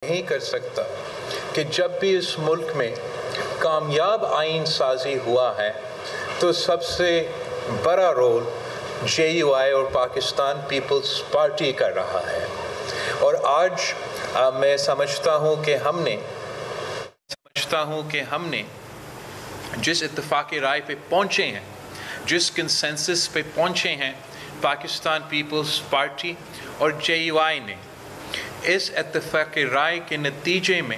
نہیں کر سکتا کہ جب بھی اس ملک میں کامیاب آئین سازی ہوا ہے تو سب سے بڑا رول JUI اور پاکستان پیپلز پارٹی کر رہا ہے. اور آج میں سمجھتا ہوں کہ ہم نے جس اتفاق رائے پہ پہنچے ہیں، جس کنسنسس پہ پہنچے ہیں پاکستان پیپلز پارٹی اور JUI نے، اس اتفاق رائے کے نتیجے میں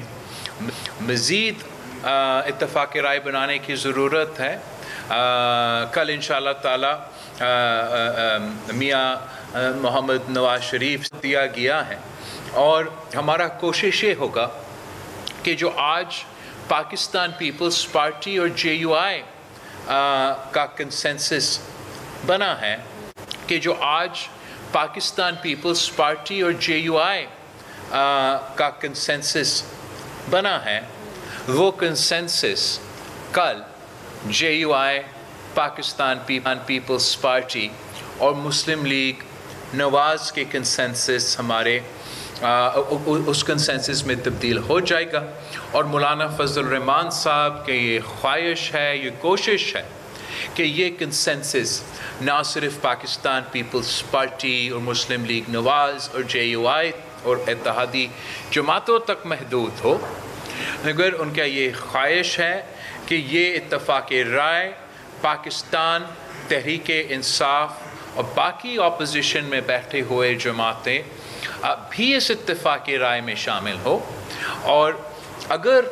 مزید اتفاق رائے بنانے کی ضرورت ہے. کل انشاءاللہ تعالی میاں محمد نواز شریف دیا گیا ہے، اور ہمارا کوشش یہ ہوگا کہ جو آج پاکستان پیپلز پارٹی اور JUI کا کنسنسس بنا ہے، کہ جو آج پاکستان پیپلز پارٹی اور JUI کا کنسنسس بنا ہے، وہ کنسنسس کل JUI، پاکستان پیپلز پارٹی اور مسلم لیگ نواز کے کنسنسس ہمارے اس کنسنسس میں تبدیل ہو جائے گا. اور مولانا فضل الرحمان صاحب کی یہ خواہش ہے، یہ کوشش ہے کہ یہ کنسنسس نہ صرف پاکستان پیپلز پارٹی اور مسلم لیگ نواز اور JUI اور اتحادی جماعتوں تک محدود ہو، مگر ان کا یہ خواہش ہے کہ یہ اتفاق رائے پاکستان تحریک انصاف اور باقی اپوزیشن میں بیٹھے ہوئے جماعتیں بھی اس اتفاق رائے میں شامل ہو. اور اگر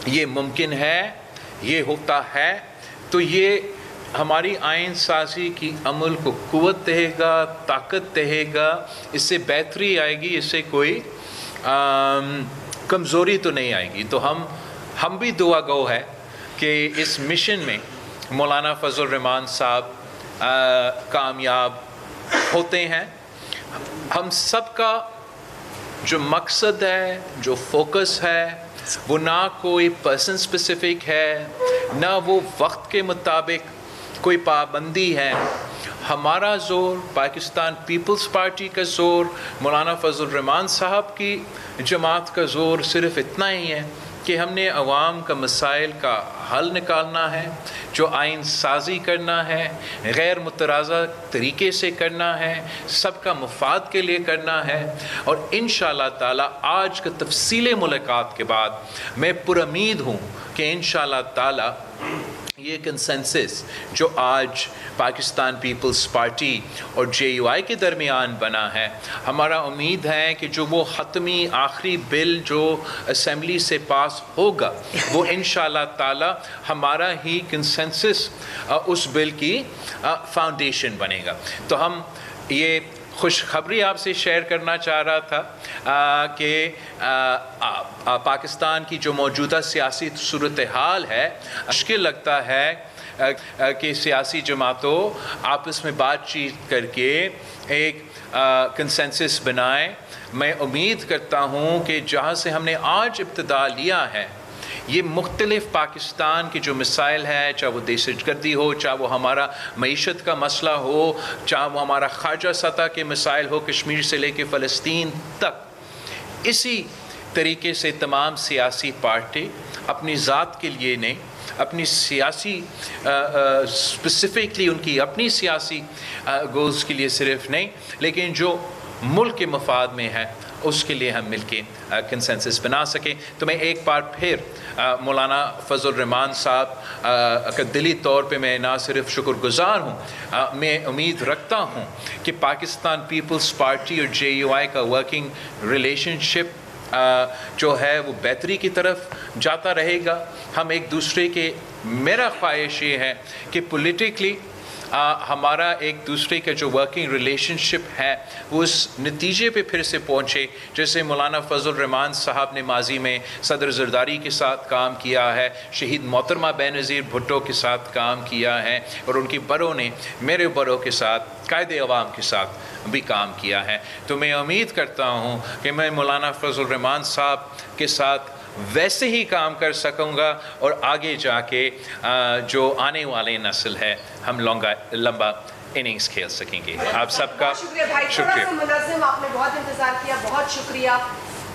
یہ ممکن ہے، یہ ہوتا ہے، تو یہ ہماری آئین سازی کی عمل کو قوت دے گا، طاقت دے گا، اس سے بہتری آئے گی، اس سے کوئی کمزوری تو نہیں آئے گی. تو ہم بھی دعا گو ہے کہ اس مشن میں مولانا فضل الرحمان صاحب کامیاب ہوتے ہیں. ہم سب کا جو مقصد ہے، جو فوکس ہے، وہ نہ کوئی پرسن سپیسیفک ہے، نہ وہ وقت کے مطابق کوئی پابندی ہے. ہمارا زور، پاکستان پیپلز پارٹی کا زور، مولانا فضل الرحمان صاحب کی جماعت کا زور صرف اتنا ہی ہے کہ ہم نے عوام کا مسائل کا حل نکالنا ہے، جو آئین سازی کرنا ہے، غیر متنازع طریقے سے کرنا ہے، سب کا مفاد کے لیے کرنا ہے. اور انشاءاللہ تعالی آج کا تفصیلی ملاقات کے بعد میں پر امید ہوں کہ انشاءاللہ تعالی یہ کنسنسس جو آج پاکستان پیپلز پارٹی اور JUI کے درمیان بنا ہے، ہمارا امید ہے کہ جو وہ حتمی آخری بل جو اسمبلی سے پاس ہوگا، وہ انشاءاللہ تعالی ہمارا ہی کنسنسس اس بل کی فاؤنڈیشن بنے گا. تو ہم یہ خوشخبری آپ سے شیئر کرنا چاہ رہا تھا کہ پاکستان کی جو موجودہ سیاسی صورتحال ہے، مشکل لگتا ہے کہ سیاسی جماعتوں آپس میں بات چیت کر کے ایک کنسنسس بنائیں. میں امید کرتا ہوں کہ جہاں سے ہم نے آج ابتدا لیا ہے، یہ مختلف پاکستان کے جو مسائل ہیں، چاہے وہ دہشت گردی ہو، چاہے وہ ہمارا معیشت کا مسئلہ ہو، چاہے وہ ہمارا خارجہ سطح کے مسائل ہو، کشمیر سے لے کے فلسطین تک، اسی طریقے سے تمام سیاسی پارٹی اپنی ذات کے لیے نہیں، اپنی سیاسی اسپیسیفکلی ان کی اپنی سیاسی گولز کے لیے صرف نہیں، لیکن جو ملک کے مفاد میں ہے، اس کے لیے ہم مل کے کنسنسس بنا سکیں. تو میں ایک بار پھر مولانا فضل الرحمان صاحب کا دلی طور پہ میں نہ صرف شکر گزار ہوں، میں امید رکھتا ہوں کہ پاکستان پیپلز پارٹی اور JUI کا ورکنگ ریلیشن شپ جو ہے وہ بہتری کی طرف جاتا رہے گا. ہم ایک دوسرے کے، میرا خواہش یہ ہے کہ پولیٹیکلی ہمارا ایک دوسرے کا جو ورکنگ ریلیشن شپ ہے وہ اس نتیجے پہ پھر سے پہنچے جیسے مولانا فضل الرحمان صاحب نے ماضی میں صدر زرداری کے ساتھ کام کیا ہے، شہید محترمہ بینظیر بھٹو کے ساتھ کام کیا ہے، اور ان کی بڑوں نے میرے بڑوں کے ساتھ، قائد عوام کے ساتھ بھی کام کیا ہے. تو میں امید کرتا ہوں کہ میں مولانا فضل الرحمان صاحب کے ساتھ ویسے ہی کام کر سکوں گا، اور آگے جا کے جو آنے والے نسل ہے ہم لمبا اننگز کھیل سکیں گے. آپ سب کا شکریہ بھائی. شکریہ. منظم، آپ نے بہت انتظار کیا، بہت شکریہ.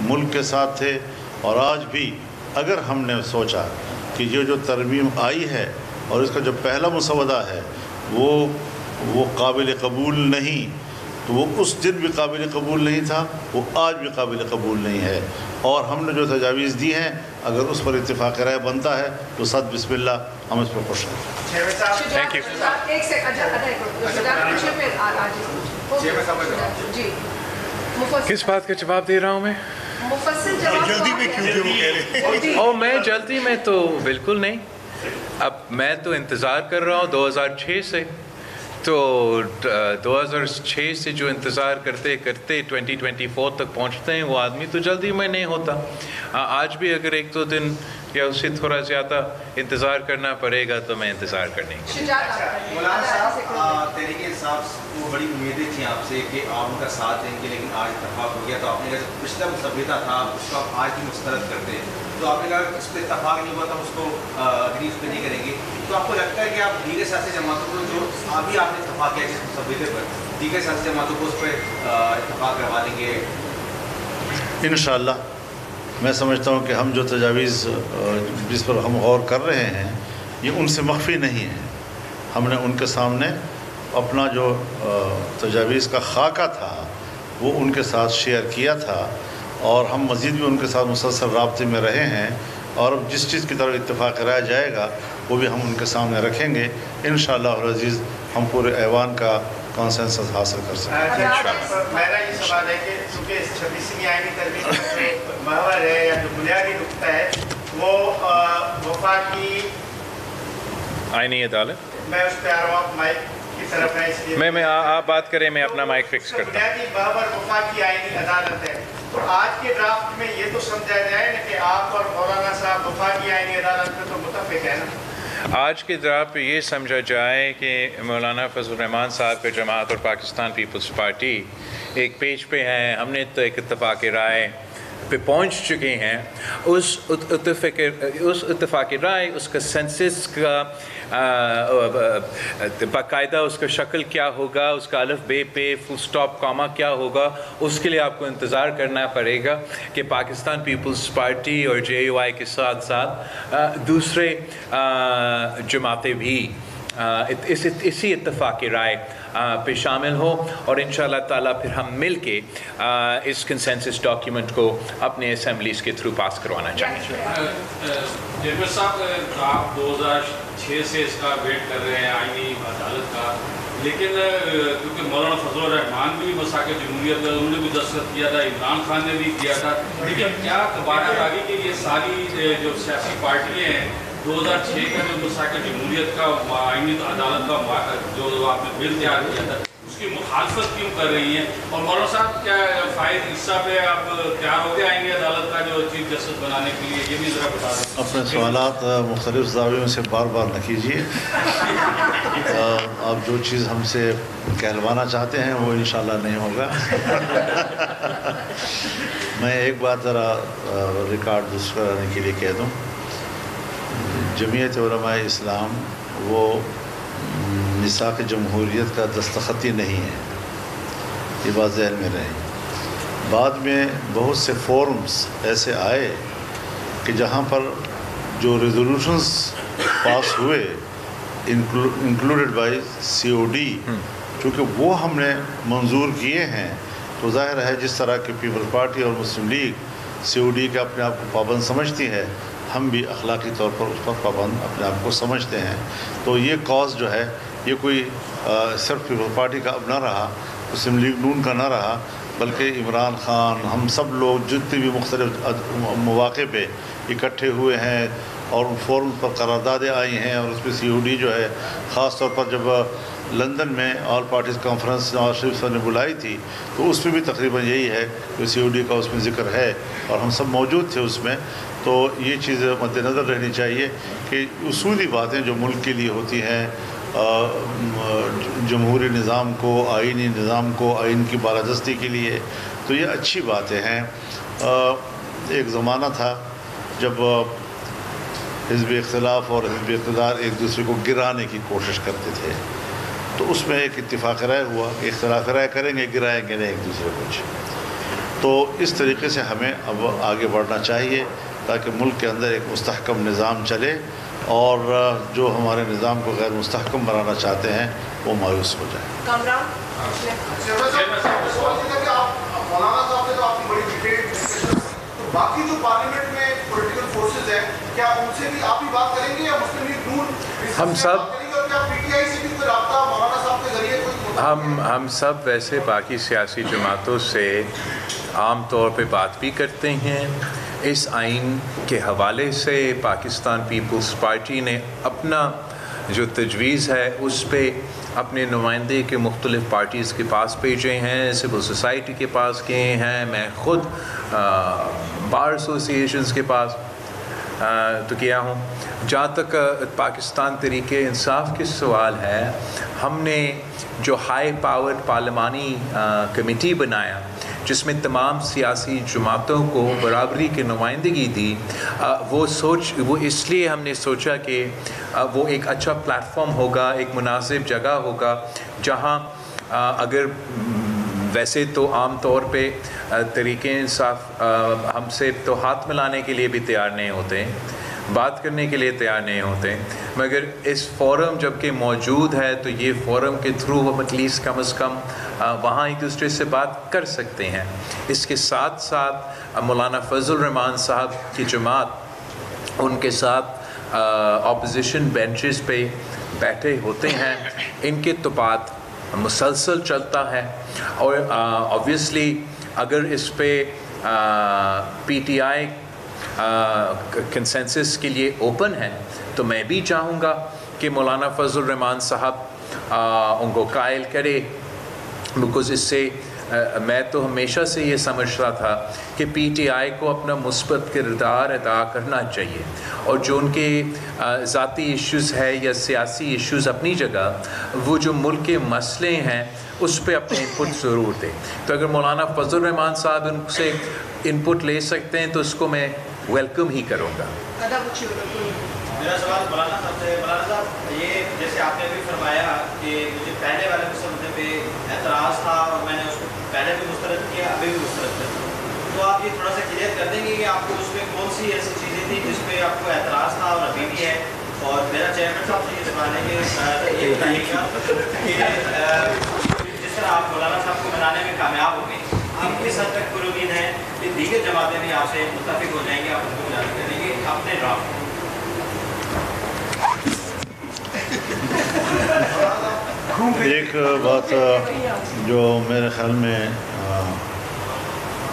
ملک کے ساتھ تھے، اور آج بھی اگر ہم نے سوچا کہ یہ جو ترمیم آئی ہے اور اس کا جو پہلا مسودہ ہے وہ قابل قبول نہیں، تو وہ اس دن بھی قابل قبول نہیں تھا، وہ آج بھی قابل قبول نہیں ہے، اور ہم نے جو تجاویز دی ہیں اگر اس پر اتفاق رائے بنتا ہے تو صد بسم اللہ ہم اس پر خوش ہیں۔ Thank you. ایک سیکنڈ جی کس بات کا جواب دے رہا ہوں میں؟ مفصل جواب جلدی میں کیوں وہ کہہ رہے ہیں؟ اور میں جلدی میں تو بالکل نہیں، اب میں تو انتظار کر رہا ہوں 2006 سے، تو 2006 سے جو انتظار کرتے کرتے 2024 تک پہنچتے ہیں وہ آدمی تو جلدی میں نہیں ہوتا۔ آج بھی اگر ایک دو دن یا اس سے تھوڑا زیادہ انتظار کرنا پڑے گا تو میں انتظار کرنے کی۔ مولانا صاحب تحریک انصاف کو بڑی امیدیں تھیں آپ سے کہ آپ ان کا ساتھ دیں گے، لیکن آج اتفاق ہو گیا، تو آپ نے کہا جو پچھلا مسودہ تھا اس کو آپ آج بھی مسترد کر دیں، تو آپ نے کہا اس پہ اتفاق نہیں ہوا تو اس کو اگری اس پہ نہیں کریں گے، تو آپ کو لگتا ہے کہ آپ دیگر سیاسی جماعتوں کو جو ابھی آپ نے اتفاق کیا جس مسودے پر دیگر سیاسی جماعتوں کو اس پہ اتفاق کروا دیں گے؟ انشاءاللہ میں سمجھتا ہوں کہ ہم جو تجاویز جس پر ہم غور کر رہے ہیں یہ ان سے مخفی نہیں ہے، ہم نے ان کے سامنے اپنا جو تجاویز کا خاکہ تھا وہ ان کے ساتھ شیئر کیا تھا، اور ہم مزید بھی ان کے ساتھ مسلسل رابطے میں رہے ہیں، اور جس چیز کی طرف اتفاق کرایا جائے گا وہ بھی ہم ان کے سامنے رکھیں گے، انشاءاللہ العزیز ہم پورے ایوان کا کنسنسس حاصل کر سکیں گے۔ میرا یہ سوال ہے کہ چونکہ 26ویں آئینی ترمیم کا جو محور ہے یا جو بنیادی نقطہ ہے وہ وفاقی آئینی عدالت، میں اس پہ آ رہا ہوں مائک کی طرف ہے، اس لیے میں آپ بات کریں، میں اپنا مائک فکس کرتا ہوں۔ بنیادی محور وفاقی آئینی عدالت ہے، تو آج کے ڈرافٹ میں یہ تو سمجھا جائے نا کہ آپ اور مولانا صاحب وفاقی آئینی عدالت میں تو متفق ہے نا؟ آج کے ڈرافٹ پہ یہ سمجھا جائے کہ مولانا فضل الرحمان صاحب کا جماعت اور پاکستان پیپلز پارٹی ایک پیج پہ ہیں، ہم نے تو ایک اتفاق رائے پہ پہنچ چکے ہیں، اس اتفاق رائے، اس کا سینسس کا باقاعدہ اس کا شکل کیا ہوگا، اس کا الف بے پہ فل سٹاپ کاما کیا ہوگا، اس کے لیے آپ کو انتظار کرنا پڑے گا کہ پاکستان پیپلز پارٹی اور JUI کے ساتھ ساتھ دوسرے جماعتیں بھی اسی اتفاق رائے پہ شامل ہو، اور انشاءاللہ تعالیٰ پھر ہم مل کے اس کنسنسس ڈاکیومنٹ کو اپنے اسمبلیز کے تھرو پاس کروانا چاہیں گے۔ جیفر صاحب، آپ 2006 سے اس کا ویٹ کر رہے ہیں آئینی عدالت کا، لیکن کیونکہ مولانا فضل الرحمان بھی مساق جمہوریت انہوں نے بھی دستخط کیا تھا، عمران خان نے بھی کیا تھا، لیکن کیا بات آ گئی کہ یہ ساری جو سیاسی پارٹیاں ہیں 2006 کا جو مساق جمہوریت کا آئینی عدالت کا جو آپ نے بل تیار کیا تھا اس کی مخالفت کیوں کر رہی ہیں؟ اور مولانا صاحب کیا فائد حصہ پہ آپ تیار ہو گئے آئینی عدالت کا جو چیف جسٹس بنانے کے لیے، یہ بھی ذرا بتا دیں۔ اپنے سوالات مختلف زاویوں سے بار بار نہ کیجیے، آپ جو چیز ہم سے کہلوانا چاہتے ہیں وہ انشاءاللہ نہیں ہوگا۔ میں ایک بات ذرا ریکارڈ درست کرانے کے لیے کہہ دوں، جمعیت علماء اسلام وہ میثاق جمہوریت کا دستخطی نہیں ہے، یہ بات ذہن میں رہے۔ بعد میں بہت سے فورمز ایسے آئے کہ جہاں پر جو ریزولوشنز پاس ہوئے انکلوڈڈ بائی COD، چونکہ وہ ہم نے منظور کیے ہیں، تو ظاہر ہے جس طرح کہ پیپلز پارٹی اور مسلم لیگ COD کے اپنے آپ کو پابند سمجھتی ہے، ہم بھی اخلاقی طور پر اس پر پابند اپنے آپ کو سمجھتے ہیں۔ تو یہ کاز جو ہے یہ کوئی صرف پیپلز پارٹی کا اب نہ رہا، مسلم لیگ نون کا نہ رہا، بلکہ عمران خان، ہم سب لوگ جتنے بھی مختلف مواقع پہ اکٹھے ہوئے ہیں اور ان فورم پر قراردادیں آئی ہیں، اور اس پہ COD جو ہے خاص طور پر جب لندن میں all parties conference Nawaz Sharif صاحب نے بلائی تھی تو اس میں بھی تقریباً یہی ہے کہ COD کا اس میں ذکر ہے اور ہم سب موجود تھے اس میں۔ تو یہ چیز مد نظر رہنی چاہیے کہ اصولی باتیں جو ملک کے لیے ہوتی ہیں، جمہوری نظام کو، آئینی نظام کو، آئین کی بالادستی کے لیے، تو یہ اچھی باتیں ہیں۔ ایک زمانہ تھا جب حزب اختلاف اور حزب اقتدار ایک دوسرے کو گرانے کی کوشش کرتے تھے، تو اس میں ایک اتفاق رائے ہوا کہ اختلاف رائے کریں گے، گرائیں گے نہیں ایک دوسرے کو۔ تو اس طریقے سے ہمیں اب آگے بڑھنا چاہیے تاکہ ملک کے اندر ایک مستحکم نظام چلے اور جو ہمارے نظام کو غیر مستحکم بنانا چاہتے ہیں وہ مایوس ہو جائے. کامران مولانا صاحب نے تو آپ کی بڑی ڈیٹیل ڈسکشن، تو باقی جو پارلیمنٹ میں پولیٹیکل فورسز ہیں کیا ان سے بھی آپ ہی بات کریں گے یا مسلم لیگ نون ہم سب اور کیا پی ٹی آئی سے بھی کوئی رابطہ مولانا صاحب کے ذریعے کوئی ہم سب ویسے باقی سیاسی جماعتوں سے عام طور پہ بات بھی کرتے ہیں. اس آئین کے حوالے سے پاکستان پیپلز پارٹی نے اپنا جو تجویز ہے اس پہ اپنے نمائندے کے مختلف پارٹیز کے پاس بھیجے ہیں، سول سوسائٹی کے پاس گئے ہیں، میں خود بار ایسوسیشنز کے پاس تو کیا ہوں. جہاں تک پاکستان تحریک انصاف کے سوال ہے، ہم نے جو ہائی پاورڈ پارلیمانی کمیٹی بنایا جس میں تمام سیاسی جماعتوں کو برابری کی نمائندگی دی، وہ اس لیے ہم نے سوچا کہ وہ ایک اچھا پلیٹ فارم ہوگا، ایک مناسب جگہ ہوگا جہاں اگر ویسے تو عام طور پہ تحریک انصاف ہم سے تو ہاتھ ملانے کے لیے بھی تیار نہیں ہوتے، بات کرنے کے لیے تیار نہیں ہوتے، مگر اس فورم جب کہ موجود ہے تو یہ فورم کے تھرو ہم ایٹ لیسٹ کم از کم وہاں ایک دوسرے سے بات کر سکتے ہیں. اس کے ساتھ ساتھ مولانا فضل الرحمان صاحب کی جماعت ان کے ساتھ اپوزیشن بینچز پہ بیٹھے ہوتے ہیں، ان کے تو بات مسلسل چلتا ہے. اور آبویسلی اگر اس پہ پی ٹی آئی کنسنسس کے لیے اوپن ہے تو میں بھی چاہوں گا کہ مولانا فضل الرحمان صاحب ان کو قائل کرے، بیکاز اس سے میں تو ہمیشہ سے یہ سمجھتا تھا کہ پی ٹی آئی کو اپنا مثبت کردار ادا کرنا چاہیے، اور جو ان کے ذاتی ایشوز ہے یا سیاسی ایشوز اپنی جگہ، وہ جو ملک کے مسئلے ہیں اس پہ اپنے انپٹ ضرور دیں. تو اگر مولانا فضل الرحمان صاحب ان سے انپٹ لے سکتے ہیں تو اس کو میں ویلکم ہی کروں گا. میرا سوال مولانا صاحب سے، مولانا صاحب یہ جیسے آپ نے ابھی فرمایا کہ مجھے پہلے والے مسئلے پہ اعتراض تھا اور میں نے اس کو پہلے بھی مسترد کیا، ابھی بھی مسترد کرتا ہوں، تو آپ یہ تھوڑا سا کلیئر کر دیں گے کہ آپ کو اس میں کون سی ایسی چیزیں تھیں جس پہ آپ کو اعتراض تھا اور ابھی بھی ہے. اور میرا چیئرمین صاحب سے یہ سوال ہے کہ یہ بتائیے گا کہ جس طرح آپ مولانا صاحب کو بنانے میں کامیاب ہو گئے، آپ کس حد تک پر امید ہے کہ دیگر جماعتیں بھی آپ سے متفق ہو جائیں گے، آپ ان کو جاری کریں گے اپنے ڈرافٹ؟ ایک بات جو میرے خیال میں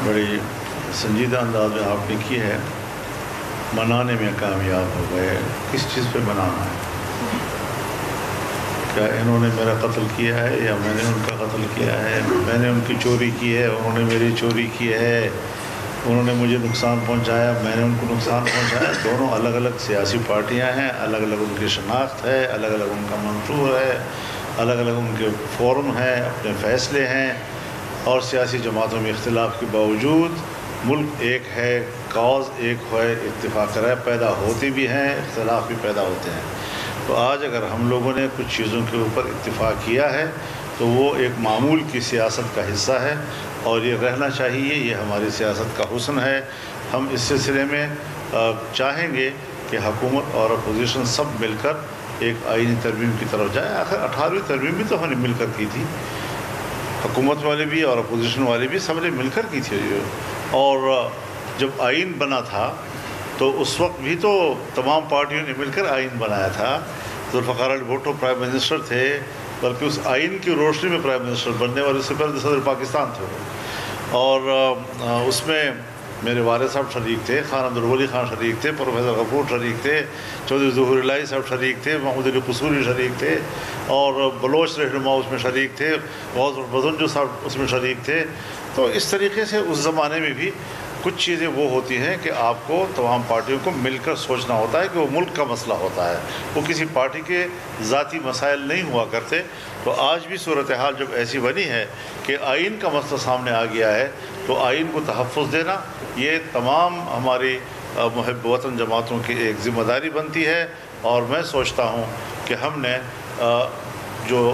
بڑی سنجیدہ انداز میں آپ نے کی ہے، منانے میں کامیاب ہو گئے. کس چیز پہ منانا ہے؟ کیا انہوں نے میرا قتل کیا ہے یا میں نے ان کا قتل کیا ہے؟ میں نے ان کی چوری کی ہے، انہوں نے میری چوری کی ہے، انہوں نے مجھے نقصان پہنچایا، میں نے ان کو نقصان پہنچایا. دونوں الگ الگ سیاسی پارٹیاں ہیں، الگ الگ ان کی شناخت ہے، الگ الگ ان کا منشور ہے، الگ الگ ان کے فورم ہیں، اپنے فیصلے ہیں، اور سیاسی جماعتوں میں اختلاف کے باوجود ملک ایک ہے، کاز ایک ہے، اتفاق رائے پیدا ہوتی بھی ہیں، اختلاف بھی پیدا ہوتے ہیں. تو آج اگر ہم لوگوں نے کچھ چیزوں کے اوپر اتفاق کیا ہے تو وہ ایک معمول کی سیاست کا حصہ ہے اور یہ رہنا چاہیے، یہ ہماری سیاست کا حسن ہے. ہم اس سلسلے میں چاہیں گے کہ حکومت اور اپوزیشن سب مل کر ایک آئینی ترمیم کی طرف جائیں. آخر 18ویں ترمیم بھی تو ہم نے مل کر کی تھی، حکومت والے بھی اور اپوزیشن والے بھی سب نے مل کر کی تھی. اور جب آئین بنا تھا تو اس وقت بھی تو تمام پارٹیوں نے مل کر آئین بنایا تھا. ذوالفقار علی بھٹو پرائم منسٹر تھے، بلکہ اس آئین کی روشنی میں پرائم منسٹر بننے والے سے پہلے صدر پاکستان تھے. اور اس میں میرے والد صاحب شریک تھے، خان عبدالولی خان شریک تھے، پروفیسر غفور شریک تھے، چودھری ظہور الہی صاحب شریک تھے، محمود علی قصوری شریک تھے، اور بلوچ رہنما اس میں شریک تھے، غوث البزنجو صاحب اس میں شریک تھے. تو اس طریقے سے اس زمانے میں بھی کچھ چیزیں وہ ہوتی ہیں کہ آپ کو تمام پارٹیوں کو مل کر سوچنا ہوتا ہے کہ وہ ملک کا مسئلہ ہوتا ہے، وہ کسی پارٹی کے ذاتی مسائل نہیں ہوا کرتے. تو آج بھی صورتحال جب ایسی بنی ہے کہ آئین کا مسئلہ سامنے آ گیا ہے تو آئین کو تحفظ دینا یہ تمام ہماری محب وطن جماعتوں کی ایک ذمہ داری بنتی ہے. اور میں سوچتا ہوں کہ ہم نے جو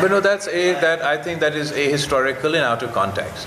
But no, that I think that is ahistorical and out of context.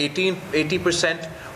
80%